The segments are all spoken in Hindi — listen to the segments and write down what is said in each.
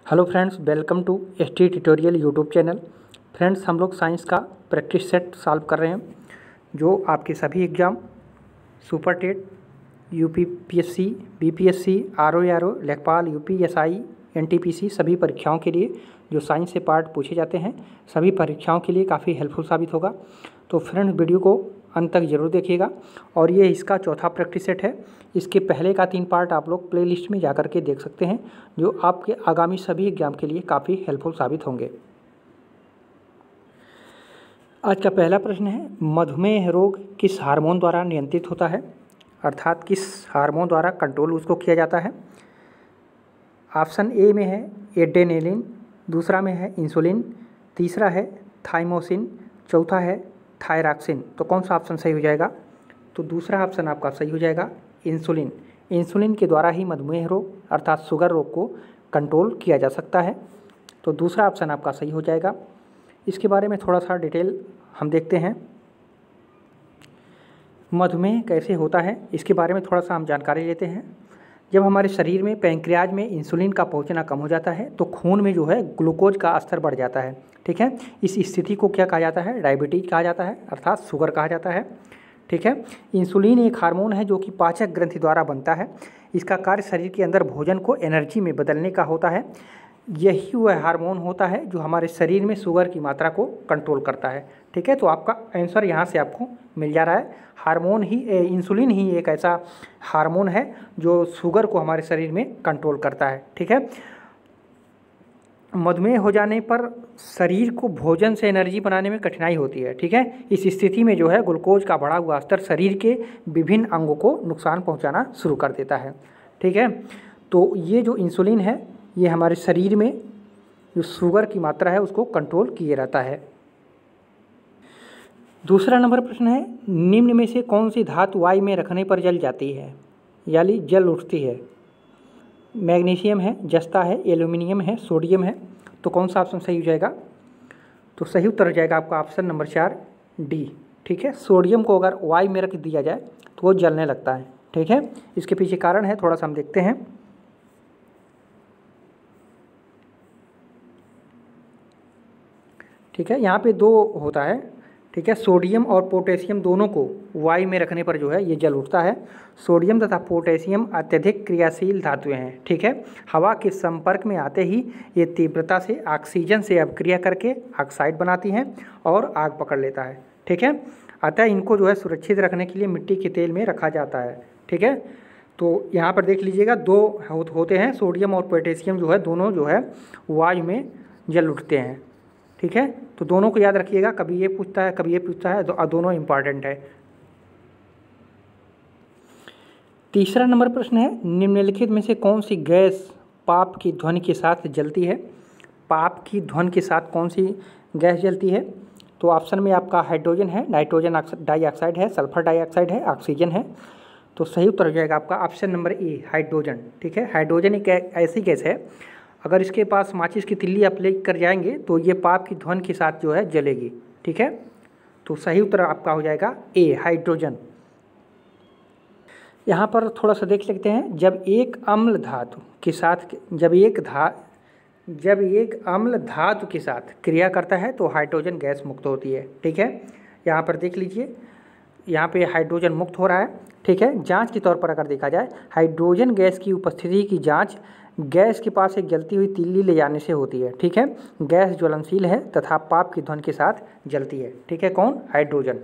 Hello friends, welcome to ST tutorial YouTube channel. Friends, हम लोग साइंस का प्रैक्टिस सेट सॉल्व कर रहे हैं जो आपके सभी exam super TET, UPPSC, BPSC, RO, लेखपाल, यूपीएसआई, एनटीपीसी सभी परीक्षाओं के लिए जो साइंस से पार्ट पूछे जाते हैं सभी परीक्षाओं के लिए काफ़ी हेल्पफुल साबित होगा। तो फ्रेंड्स, वीडियो को अंत तक ज़रूर देखिएगा। और ये इसका चौथा प्रैक्टिस सेट है। इसके पहले का 3 पार्ट आप लोग प्लेलिस्ट में जाकर के देख सकते हैं जो आपके आगामी सभी एग्जाम के लिए काफ़ी हेल्पफुल साबित होंगे। आज का पहला प्रश्न है, मधुमेह रोग किस हार्मोन द्वारा नियंत्रित होता है, अर्थात किस हार्मोन द्वारा कंट्रोल उसको किया जाता है। ऑप्शन ए में है एड्रेनालिन, दूसरा में है इंसुलिन, तीसरा है थाइमोसिन, चौथा है थायरॉक्सिन। तो कौन सा ऑप्शन सही हो जाएगा? तो दूसरा ऑप्शन आपका सही हो जाएगा, इंसुलिन। इंसुलिन के द्वारा ही मधुमेह रोग अर्थात शुगर रोग को कंट्रोल किया जा सकता है। तो दूसरा ऑप्शन आपका सही हो जाएगा। इसके बारे में थोड़ा सा डिटेल हम देखते हैं। मधुमेह कैसे होता है इसके बारे में थोड़ा सा हम जानकारी लेते हैं। जब हमारे शरीर में पैंक्रियाज में इंसुलिन का पहुंचना कम हो जाता है तो खून में जो है ग्लूकोज का स्तर बढ़ जाता है। ठीक है, इस स्थिति को क्या कहा जाता है? डायबिटीज कहा जाता है, अर्थात शुगर कहा जाता है। ठीक है, इंसुलिन एक हार्मोन है जो कि पाचक ग्रंथि द्वारा बनता है। इसका कार्य शरीर के अंदर भोजन को एनर्जी में बदलने का होता है। यही वह हार्मोन होता है जो हमारे शरीर में शुगर की मात्रा को कंट्रोल करता है। ठीक है, तो आपका आंसर यहाँ से आपको मिल जा रहा है। हार्मोन ही इंसुलिन ही एक ऐसा हार्मोन है जो शुगर को हमारे शरीर में कंट्रोल करता है। ठीक है, मधुमेह हो जाने पर शरीर को भोजन से एनर्जी बनाने में कठिनाई होती है। ठीक है, इस स्थिति में जो है ग्लूकोज का बढ़ा हुआ स्तर शरीर के विभिन्न अंगों को नुकसान पहुंचाना शुरू कर देता है। ठीक है, तो ये जो इंसुलिन है ये हमारे शरीर में जो शुगर की मात्रा है उसको कंट्रोल किए रहता है। दूसरा नंबर प्रश्न है, निम्न में से कौन सी धातु वायु में रखने पर जल जाती है, यानी जल उठती है? मैग्नीशियम है, जस्ता है, एल्यूमिनियम है, सोडियम है। तो कौन सा ऑप्शन सही हो जाएगा? तो सही उत्तर हो जाएगा आपका ऑप्शन नंबर 4 डी। ठीक है, सोडियम को अगर वायु में रख दिया जाए तो वो जलने लगता है। ठीक है, इसके पीछे कारण है, थोड़ा सा हम देखते हैं। ठीक है, यहाँ पे 2 होता है। ठीक है, सोडियम और पोटेशियम दोनों को वायु में रखने पर जो है ये जल उठता है। सोडियम तथा पोटेशियम अत्यधिक क्रियाशील धातुएं हैं। ठीक है, हवा के संपर्क में आते ही ये तीव्रता से ऑक्सीजन से अभिक्रिया करके ऑक्साइड बनाती हैं और आग पकड़ लेता है। ठीक है, अतः इनको जो है सुरक्षित रखने के लिए मिट्टी के तेल में रखा जाता है। ठीक है, तो यहाँ पर देख लीजिएगा 2 होते हैं, सोडियम और पोटेशियम जो है दोनों जो है वायु में जल उठते हैं। ठीक है, तो दोनों को याद रखिएगा, कभी ये पूछता है कभी ये पूछता है, तो दोनों इंपॉर्टेंट है। तीसरा नंबर प्रश्न है, निम्नलिखित में से कौन सी गैस पाप की ध्वनि के साथ जलती है? पाप की ध्वनि के साथ कौन सी गैस जलती है? तो ऑप्शन में आपका हाइड्रोजन है, नाइट्रोजन डाइऑक्साइड है, सल्फर डाइऑक्साइड है, ऑक्सीजन है। तो सही उत्तर हो जाएगा आपका ऑप्शन नंबर ए, हाइड्रोजन। ठीक है, हाइड्रोजन एक ऐसी गैस है, अगर इसके पास माचिस की तिल्ली आप ले कर जाएंगे तो ये पाप की ध्वनि के साथ जो है जलेगी। ठीक है, तो सही उत्तर आपका हो जाएगा ए, हाइड्रोजन। यहाँ पर थोड़ा सा देख सकते हैं, जब एक अम्ल धातु के साथ क्रिया करता है तो हाइड्रोजन गैस मुक्त होती है। ठीक है, यहाँ पर देख लीजिए, यहाँ पे हाइड्रोजन मुक्त हो रहा है। ठीक है, जांच के तौर पर अगर देखा जाए हाइड्रोजन गैस की उपस्थिति की जांच गैस के पास एक जलती हुई तीली ले जाने से होती है। ठीक है, गैस ज्वलनशील है तथा पाप की ध्वनि के साथ जलती है। ठीक है, कौन? हाइड्रोजन।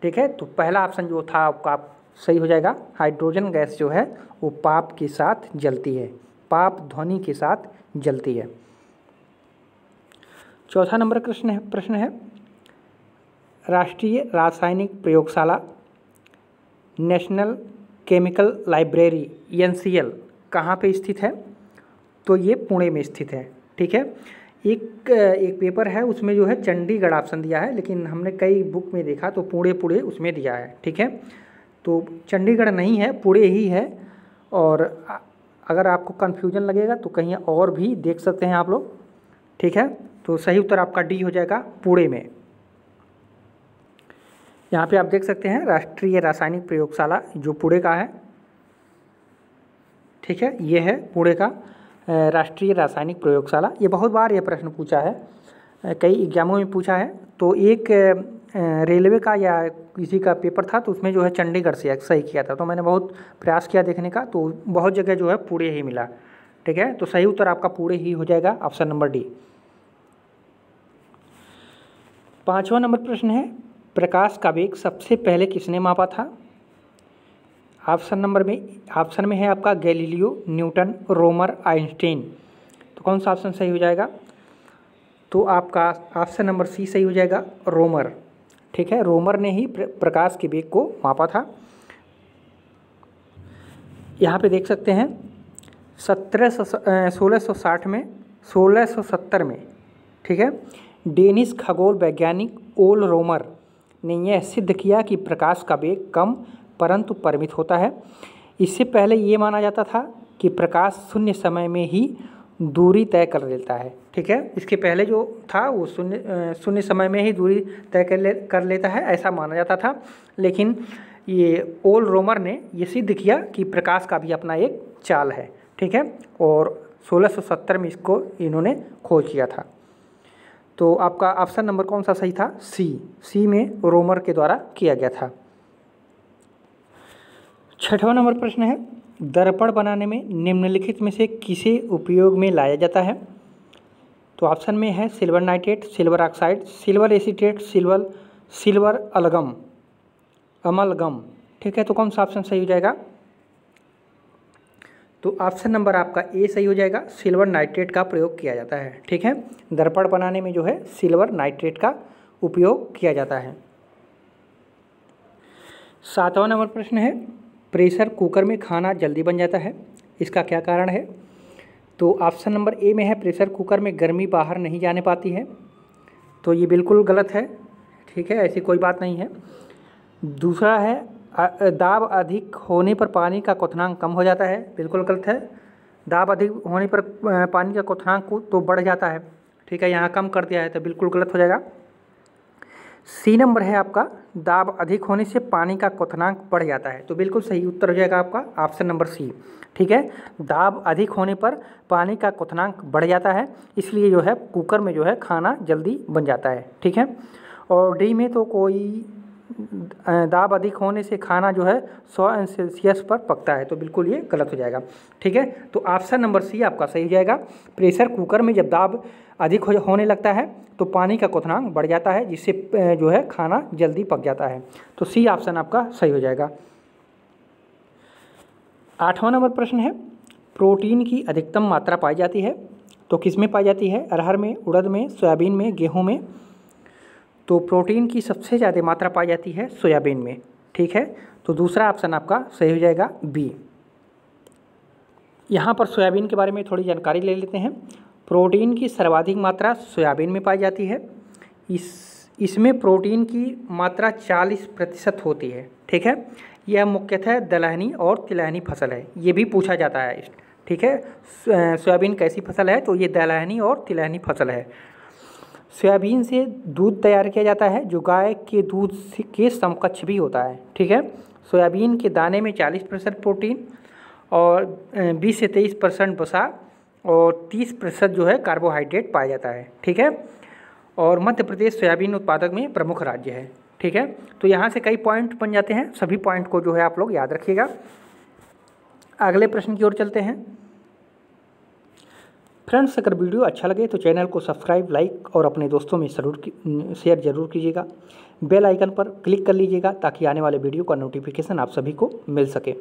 ठीक है, तो पहला ऑप्शन जो था आपका सही हो जाएगा। हाइड्रोजन गैस जो है वो पाप के साथ जलती है, पाप ध्वनि के साथ जलती है। चौथा नंबर प्रश्न है, राष्ट्रीय रासायनिक प्रयोगशाला नेशनल केमिकल लाइब्रेरी NCL कहाँ पे स्थित है? तो ये पुणे में स्थित है। ठीक है, एक पेपर है उसमें जो है चंडीगढ़ ऑप्शन दिया है, लेकिन हमने कई बुक में देखा तो पुणे उसमें दिया है। ठीक है, तो चंडीगढ़ नहीं है, पुणे ही है। और अगर आपको कन्फ्यूजन लगेगा तो कहीं और भी देख सकते हैं आप लोग। ठीक है, तो सही उत्तर आपका डी हो जाएगा, पुणे में। यहाँ पे आप देख सकते हैं राष्ट्रीय रासायनिक प्रयोगशाला जो पुणे का है। ठीक है, ये है पुणे का। राष्ट्रीय रासायनिक प्रयोगशाला। ये बहुत बार ये प्रश्न पूछा है, कई एग्जामों में पूछा है। तो एक रेलवे का या किसी का पेपर था तो उसमें जो है चंडीगढ़ से सही किया था, तो मैंने बहुत प्रयास किया देखने का, तो बहुत जगह जो है पुणे ही मिला। ठीक है, तो सही उत्तर आपका पुणे ही हो जाएगा, ऑप्शन नंबर डी। 5वां नंबर प्रश्न है, प्रकाश का वेग सबसे पहले किसने मापा था? ऑप्शन में है आपका गैलीलियो, न्यूटन, रोमर, आइंस्टीन। तो कौन सा ऑप्शन सही हो जाएगा? तो आपका ऑप्शन नंबर सी सही हो जाएगा, रोमर। ठीक है, रोमर ने ही प्रकाश के वेग को मापा था। यहाँ पे देख सकते हैं 1670 में, ठीक है, डेनिश खगोल वैज्ञानिक ओल रोमर ने यह सिद्ध किया कि प्रकाश का वेग कम परंतु परिमित होता है। इससे पहले ये माना जाता था कि प्रकाश शून्य समय में ही दूरी तय कर लेता है। ठीक है, इसके पहले जो था वो शून्य समय में ही दूरी तय कर लेता है, ऐसा माना जाता था। लेकिन ये ओल रोमर ने ये सिद्ध किया कि प्रकाश का भी अपना एक चाल है। ठीक है, और 1670 में इसको इन्होंने खोज किया था। तो आपका ऑप्शन नंबर कौन सा सही था? सी में रोमर के द्वारा किया गया था। 6वां नंबर प्रश्न है, दर्पण बनाने में निम्नलिखित में से किसे उपयोग में लाया जाता है? तो ऑप्शन में है silver nitrate, silver oxide, silver acetate, silver amalgam. ठीक है, तो कौन सा ऑप्शन सही हो जाएगा? तो ऑप्शन नंबर आपका ए सही हो जाएगा, सिल्वर नाइट्रेट का प्रयोग किया जाता है। ठीक है, दर्पण बनाने में जो है सिल्वर नाइट्रेट का उपयोग किया जाता है। 7वां नंबर प्रश्न है, प्रेशर कुकर में खाना जल्दी बन जाता है, इसका क्या कारण है? तो ऑप्शन नंबर ए में है प्रेशर कुकर में गर्मी बाहर नहीं जाने पाती है, तो ये बिल्कुल गलत है। ठीक है, ऐसी कोई बात नहीं है। दूसरा है दाब अधिक होने पर पानी का क्वथनांक कम हो जाता है, बिल्कुल गलत है। दाब अधिक होने पर पानी का क्वथनांक तो बढ़ जाता है। ठीक है, यहाँ कम कर दिया है तो बिल्कुल गलत हो जाएगा। सी नंबर है आपका, दाब अधिक होने से पानी का क्वथनांक बढ़ जाता है, तो बिल्कुल सही उत्तर हो जाएगा आपका ऑप्शन नंबर सी। ठीक है, दाब अधिक होने पर पानी का क्वथनांक बढ़ जाता है, इसलिए जो है कुकर में जो है खाना जल्दी बन जाता है। ठीक है, और डी में तो कोई दाब अधिक होने से खाना जो है 100 अंश सेल्सियस पर पकता है, तो बिल्कुल ये गलत हो जाएगा। ठीक है, तो ऑप्शन नंबर सी आपका सही हो जाएगा। प्रेशर कुकर में जब दाब अधिक होने लगता है तो पानी का क्वथनांक बढ़ जाता है, जिससे जो है खाना जल्दी पक जाता है, तो सी ऑप्शन आपका सही हो जाएगा। 8वां नंबर प्रश्न है, प्रोटीन की अधिकतम मात्रा पाई जाती है, तो किस में पाई जाती है? अरहर में, उड़द में, सोयाबीन में, गेहूँ में। तो प्रोटीन की सबसे ज़्यादा मात्रा पाई जाती है सोयाबीन में। ठीक है, तो दूसरा ऑप्शन आपका सही हो जाएगा बी। यहाँ पर सोयाबीन के बारे में थोड़ी जानकारी ले लेते हैं। प्रोटीन की सर्वाधिक मात्रा सोयाबीन में पाई जाती है। इसमें प्रोटीन की मात्रा 40% होती है। ठीक है, यह मुख्यतः दलहनी और तिलहनी फसल है, ये भी पूछा जाता है। ठीक है, सोयाबीन कैसी फसल है? तो ये दलहनी और तिलहनी फसल है। सोयाबीन से दूध तैयार किया जाता है, जो गाय के दूध के समकक्ष भी होता है। ठीक है, सोयाबीन के दाने में 40% प्रोटीन और 20 से 23% वसा और 30% जो है कार्बोहाइड्रेट पाया जाता है। ठीक है, और मध्य प्रदेश सोयाबीन उत्पादक में प्रमुख राज्य है। ठीक है, तो यहाँ से कई पॉइंट बन जाते हैं, सभी पॉइंट को जो है आप लोग याद रखिएगा। अगले प्रश्न की ओर चलते हैं। फ्रेंड्स, अगर वीडियो अच्छा लगे तो चैनल को सब्सक्राइब, लाइक और अपने दोस्तों में शेयर जरूर कीजिएगा। बेल आइकन पर क्लिक कर लीजिएगा ताकि आने वाले वीडियो का नोटिफिकेशन आप सभी को मिल सके।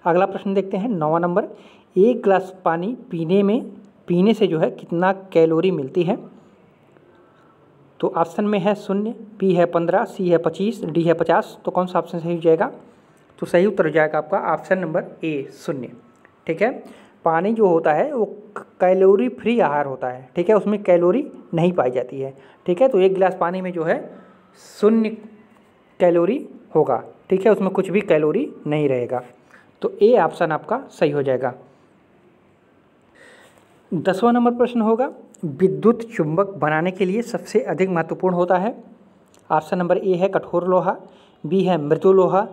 अगला प्रश्न देखते हैं, 9वां नंबर। 1 गिलास पानी पीने से जो है कितना कैलोरी मिलती है? तो ऑप्शन में है 0, बी है 15, सी है 25, डी है 50। तो कौन सा ऑप्शन सही हो जाएगा? तो सही उत्तर हो जाएगा आपका ऑप्शन नंबर ए, 0। ठीक है, पानी जो होता है वो कैलोरी फ्री आहार होता है। ठीक है, उसमें कैलोरी नहीं पाई जाती है। ठीक है, तो 1 गिलास पानी में जो है 0 कैलोरी होगा। ठीक है, उसमें कुछ भी कैलोरी नहीं रहेगा, तो ए ऑप्शन आपका सही हो जाएगा। 10वां नंबर प्रश्न होगा, विद्युत चुंबक बनाने के लिए सबसे अधिक महत्वपूर्ण होता है। ऑप्शन नंबर ए है कठोर लोहा, बी है मृदु लोहा,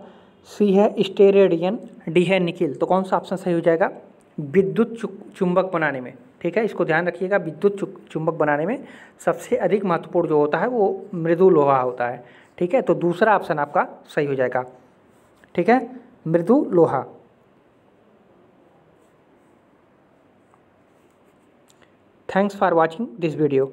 सी है स्टेरेडियम, डी है निकिल। तो कौन सा ऑप्शन सही हो जाएगा? विद्युत चुंबक बनाने में, ठीक है, इसको ध्यान रखिएगा, विद्युत चुंबक बनाने में सबसे अधिक महत्वपूर्ण जो होता है वो मृदु लोहा होता है, ठीक है। तो दूसरा ऑप्शन आपका सही हो जाएगा, ठीक है, मृदु लोहा। Thanks for watching this video.